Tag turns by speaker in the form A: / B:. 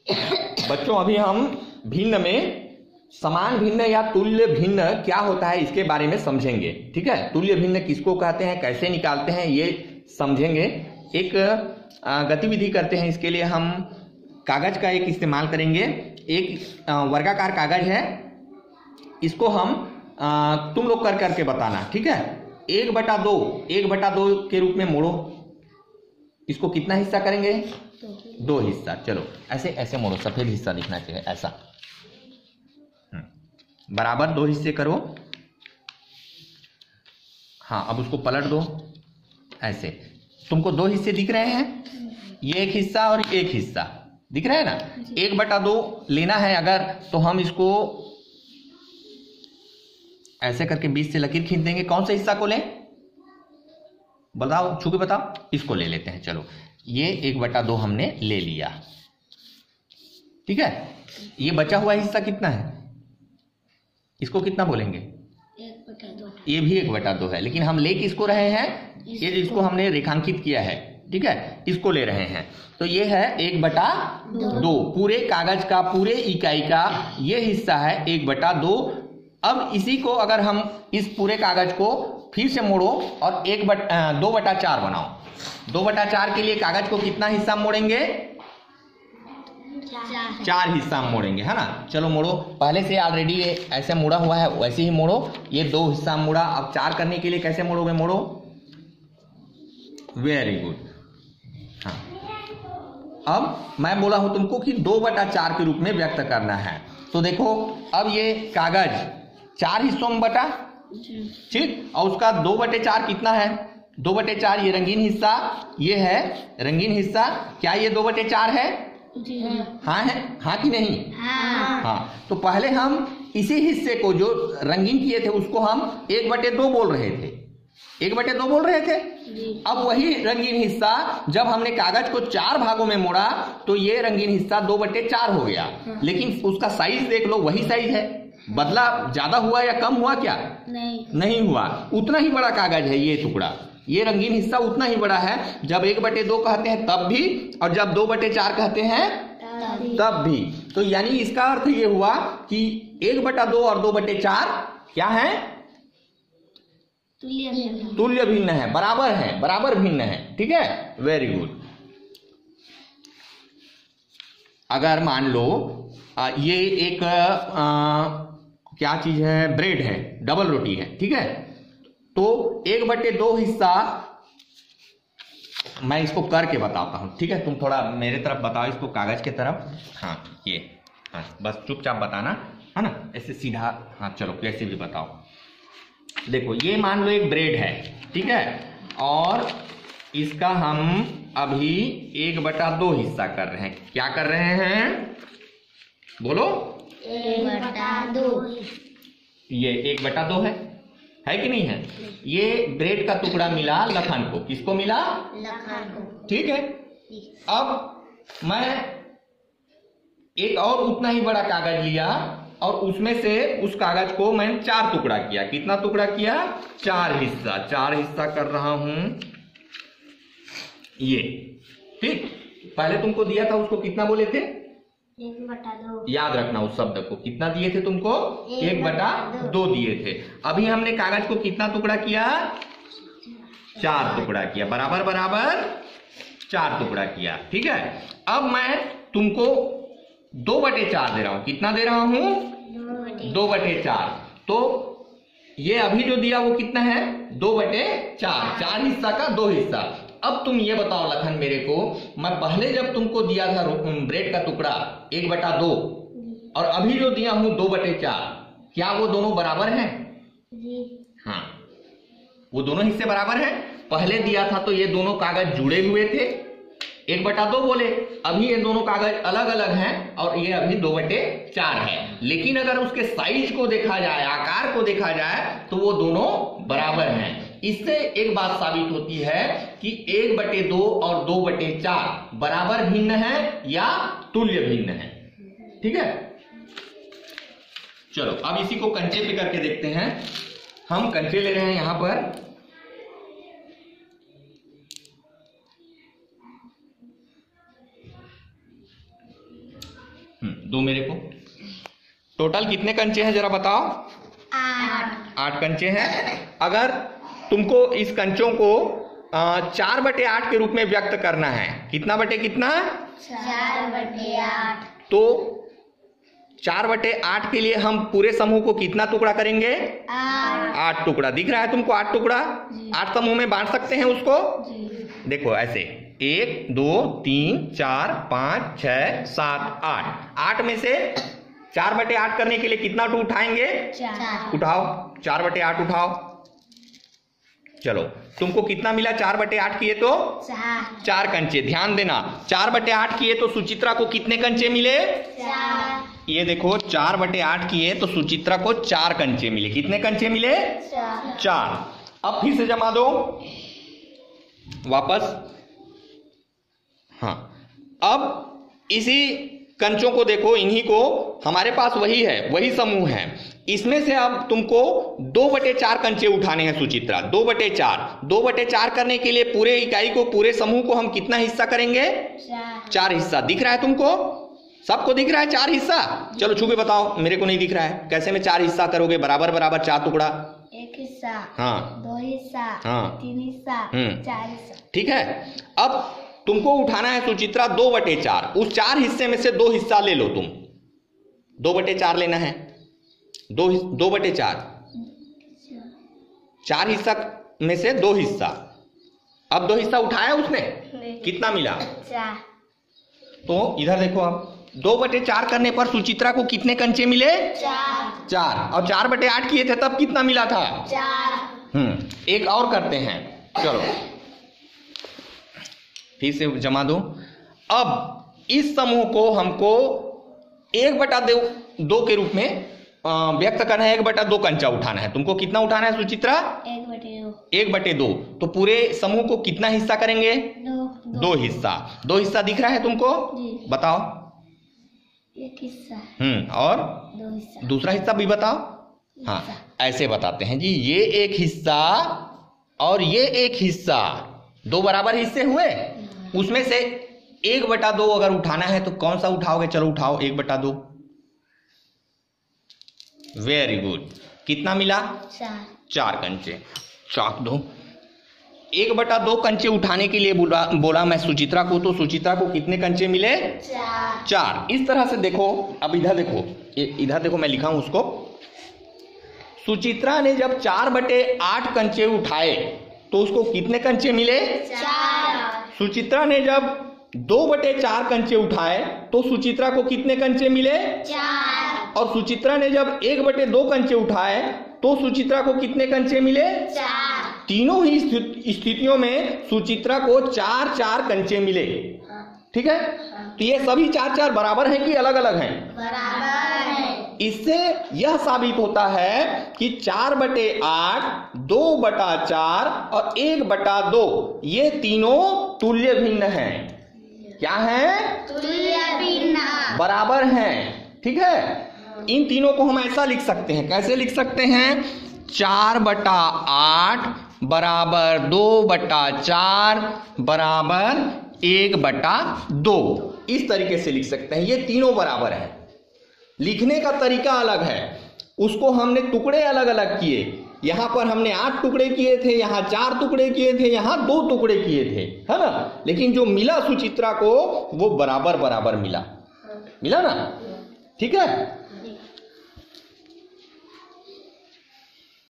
A: बच्चों अभी हम भिन्न में समान भिन्न या तुल्य भिन्न क्या होता है इसके बारे में समझेंगे। ठीक है, तुल्य भिन्न किसको कहते हैं, कैसे निकालते हैं, ये समझेंगे। एक गतिविधि करते हैं, इसके लिए हम कागज का एक इस्तेमाल करेंगे। एक वर्गाकार कागज है, इसको हम तुम लोग कर करके बताना। ठीक है, 1/2 के रूप में मोड़ो। इसको कितना हिस्सा करेंगे, 2 हिस्सा। चलो ऐसे ऐसे मोड़ो, सफेद हिस्सा दिखना चाहिए ऐसा। बराबर 2 हिस्से करो। हाँ, अब उसको पलट दो ऐसे। तुमको 2 हिस्से दिख रहे हैं, ये एक हिस्सा और एक हिस्सा दिख रहा है ना। 1/2 लेना है अगर, तो हम इसको ऐसे करके बीच से लकीर खींच देंगे। कौन से हिस्सा को लें, बताओ, छू के बताओ। इसको ले लेते हैं। चलो, ये 1/2 हमने ले लिया। ठीक है, ये बचा हुआ हिस्सा कितना है, इसको कितना बोलेंगे,
B: 1/2।
A: ये भी 1/2 है, लेकिन हम ले किसको रहे हैं, ये जिसको हमने रेखांकित किया है। ठीक है, इसको ले रहे हैं। तो ये है 1/2। पूरे कागज का, पूरे इकाई का ये हिस्सा है 1/2। अब इसी को अगर हम इस पूरे कागज को फिर से मोड़ो और 2/4 बनाओ। 2/4 के लिए कागज को कितना हिस्सा मोड़ेंगे, 4 हिस्सा मोड़ेंगे, है ना। चलो मोड़ो, पहले से ऑलरेडी ऐसे मोड़ा हुआ है, वैसे ही मोड़ो। ये 2 हिस्सा मोड़ा, अब 4 करने के लिए कैसे मोड़ोगे, मोड़ो। Very good. हाँ, अब मैं बोला हूं तुमको कि 2/4 के रूप में व्यक्त करना है। तो देखो, अब ये कागज 4 हिस्सों में बटा, ठीक, और उसका 2/4 कितना है, 2/4 ये रंगीन हिस्सा, ये है रंगीन हिस्सा। क्या ये 2/4 है, हाँ है, हाँ कि नहीं, हाँ। तो पहले हम इसी हिस्से को जो रंगीन किए थे उसको हम 1/2 बोल रहे थे, 1/2 बोल रहे थे। अब वही रंगीन हिस्सा जब हमने कागज को 4 भागों में मोड़ा तो ये रंगीन हिस्सा 2/4 हो गया। लेकिन उसका साइज देख लो, वही साइज है। बदला ज्यादा हुआ या कम हुआ, क्या नहीं हुआ, उतना ही बड़ा कागज है ये टुकड़ा। ये रंगीन हिस्सा उतना ही बड़ा है। जब 1/2 कहते हैं तब भी, और जब 2/4 कहते हैं तब भी। तो यानी इसका अर्थ ये हुआ कि 1/2 और 2/4 क्या है, तुल्य भिन्न है, बराबर है, बराबर भिन्न है। ठीक है, वेरी गुड। अगर मान लो ये एक क्या चीज है, ब्रेड है, डबल रोटी है। ठीक है, तो 1/2 हिस्सा मैं इसको करके बताता हूं। ठीक है, तुम थोड़ा मेरे तरफ बताओ, इसको कागज के तरफ। हाँ, ये, हाँ, बस चुपचाप बताना, है ना, ऐसे सीधा। हाँ चलो, कैसे भी बताओ। देखो, ये मान लो एक ब्रेड है, ठीक है, और इसका हम अभी 1/2 हिस्सा कर रहे हैं। क्या कर रहे हैं, बोलो,
B: 1/2।
A: ये 1/2 है कि नहीं है। ये ब्रेड का टुकड़ा मिला लखन को, किसको मिला,
B: लखन को।
A: ठीक है, अब मैं एक और उतना ही बड़ा कागज लिया और उसमें से उस कागज को मैंने 4 टुकड़ा किया। कितना टुकड़ा किया, 4 हिस्सा। 4 हिस्सा कर रहा हूं ये, ठीक। पहले तुमको दिया था, उसको कितना बोले थे,
B: 1/2।
A: याद रखना उस शब्द को। कितना दिए थे तुमको, 1/2 दिए थे। अभी हमने कागज को कितना टुकड़ा किया, 4 टुकड़ा किया, बराबर बराबर 4 टुकड़ा किया। ठीक है, अब मैं तुमको 2/4 दे रहा हूं। कितना दे रहा हूं, 2/4। तो ये अभी जो दिया वो कितना है, 2/4। 4 हिस्सा का 2 हिस्सा। अब तुम ये बताओ लखन मेरे को, मैं पहले जब तुमको दिया था ब्रेड का टुकड़ा 1/2 और अभी जो दिया हूं 2/4, क्या वो दोनों बराबर हैं, हाँ, वो दोनों हिस्से बराबर हैं। पहले दिया था तो ये दोनों कागज जुड़े हुए थे, 1/2 बोले। अभी ये दोनों कागज अलग अलग हैं और ये अभी 2/4 है। लेकिन अगर उसके साइज को देखा जाए, आकार को देखा जाए, तो वो दोनों बराबर हैं। इससे एक बात साबित होती है कि 1/2 और 2/4 बराबर भिन्न है या तुल्य भिन्न है। ठीक है, चलो अब इसी को कंचे पे करके देखते हैं। हम कंचे ले रहे हैं यहां पर, दो मेरे को। टोटल कितने कंचे हैं जरा बताओ? 8 कंचे हैं। अगर तुमको इस कंचों को 4/8 के रूप में व्यक्त करना है, कितना बटे कितना?
B: 4/8।
A: तो 4/8 के लिए हम पूरे समूह को कितना टुकड़ा करेंगे? 8 टुकड़ा। दिख रहा है तुमको 8 टुकड़ा? 8 समूह में बांट सकते हैं उसको। देखो ऐसे 1 2 3 4 5 6 7 8। 8 में से 4/8 करने के लिए कितना उठाएंगे?
B: 4।
A: उठाओ 4/8 उठाओ। चलो तुमको कितना मिला 4/8 किए तो? 4 कंचे। ध्यान देना 4/8 किए तो सुचित्रा को कितने कंचे मिले?
B: 4।
A: ये देखो 4/8 किए तो सुचित्रा को 4 कंचे मिले। कितने कंचे मिले? 4। अब फिर से जमा दो वापस। हाँ, अब इसी कंचों को देखो, इन्हीं को हमारे पास वही है, वही समूह है। इसमें से अब तुमको 2/4 कंचे उठाने हैं सुचित्रा। 2/4। 2/4 करने के लिए पूरे इकाई को, पूरे समूह को हम कितना हिस्सा करेंगे? 4 हिस्सा। दिख रहा है तुमको? सबको दिख रहा है 4 हिस्सा? चलो छू के बताओ, मेरे को नहीं दिख रहा है। कैसे में 4 हिस्सा करोगे? बराबर बराबर 4 टुकड़ा।
B: 1 हिस्सा।
A: हाँ
B: 2 हिस्सा।
A: हाँ
B: 3 हिस्सा। 4 हिस्सा।
A: ठीक है। अब तुमको उठाना है सुचित्रा 2/4। उस 4 हिस्से में से 2 हिस्सा ले लो तुम। 2/4 लेना है। 2/4। 4 हिस्सा में से 2 हिस्सा। अब 2 हिस्सा उठाया उसने, कितना मिला?
B: 4।
A: तो इधर देखो, अब 2/4 करने पर सुचित्रा को कितने कंचे मिले? 4। और 4/8 किए थे तब कितना मिला था?
B: 4।
A: एक और करते हैं। चलो फिर से जमा दो। अब इस समूह को हमको 1/2 के रूप में व्यक्त करना है। 1/2 कंचा उठाना है। तुमको कितना उठाना है सुचित्रा?
B: 1/2।
A: 1/2। तो पूरे समूह को कितना हिस्सा करेंगे? 2 हिस्सा। 2 हिस्सा दिख रहा है तुमको? बताओ।
B: 1 हिस्सा।
A: और
B: 2 हिस्सा।
A: दूसरा हिस्सा भी बताओ। हाँ, ऐसे बताते हैं जी। ये एक हिस्सा और ये एक हिस्सा, 2 बराबर हिस्से हुए। उसमें से 1/2 अगर उठाना है तो कौन सा उठाओगे? चलो उठाओ 1/2। Very good. कितना मिला? 4 कंचे। चाक दो। 1/2 कंचे उठाने के लिए बोला मैं सुचित्रा को, तो सुचित्रा को कितने कंचे मिले? 4। इस तरह से देखो। अब इधर देखो, इधर देखो, मैं लिखा हूं उसको। सुचित्रा ने जब 4/8 कंचे उठाए तो उसको कितने कंचे मिले?
B: 4।
A: सुचित्रा ने जब 2/4 कंचे उठाए तो सुचित्रा को कितने कंचे मिले?
B: 4।
A: और सुचित्रा ने जब 1/2 कंचे उठाए तो सुचित्रा को कितने कंचे मिले?
B: 4।
A: तीनों ही स्थितियों में सुचित्रा को 4 कंचे मिले। ठीक है। तो ये सभी 4 बराबर हैं कि अलग अलग हैं?
B: बराबर है।
A: इससे यह साबित होता है कि 4/8, 2/4 और 1/2 ये तीनों तुल्य भिन्न हैं। क्या हैं?
B: तुल्य भिन्न।
A: बराबर हैं। ठीक है। इन तीनों को हम ऐसा लिख सकते हैं। कैसे लिख सकते हैं? 4/8 बराबर 2/4 बराबर 1/2। इस तरीके से लिख सकते हैं। ये तीनों बराबर हैं। लिखने का तरीका अलग है। उसको हमने टुकड़े अलग अलग किए। यहां पर हमने 8 टुकड़े किए थे, यहां 4 टुकड़े किए थे, यहां 2 टुकड़े किए थे, है ना। लेकिन जो मिला सुचित्रा को वो बराबर बराबर मिला ना। ठीक है।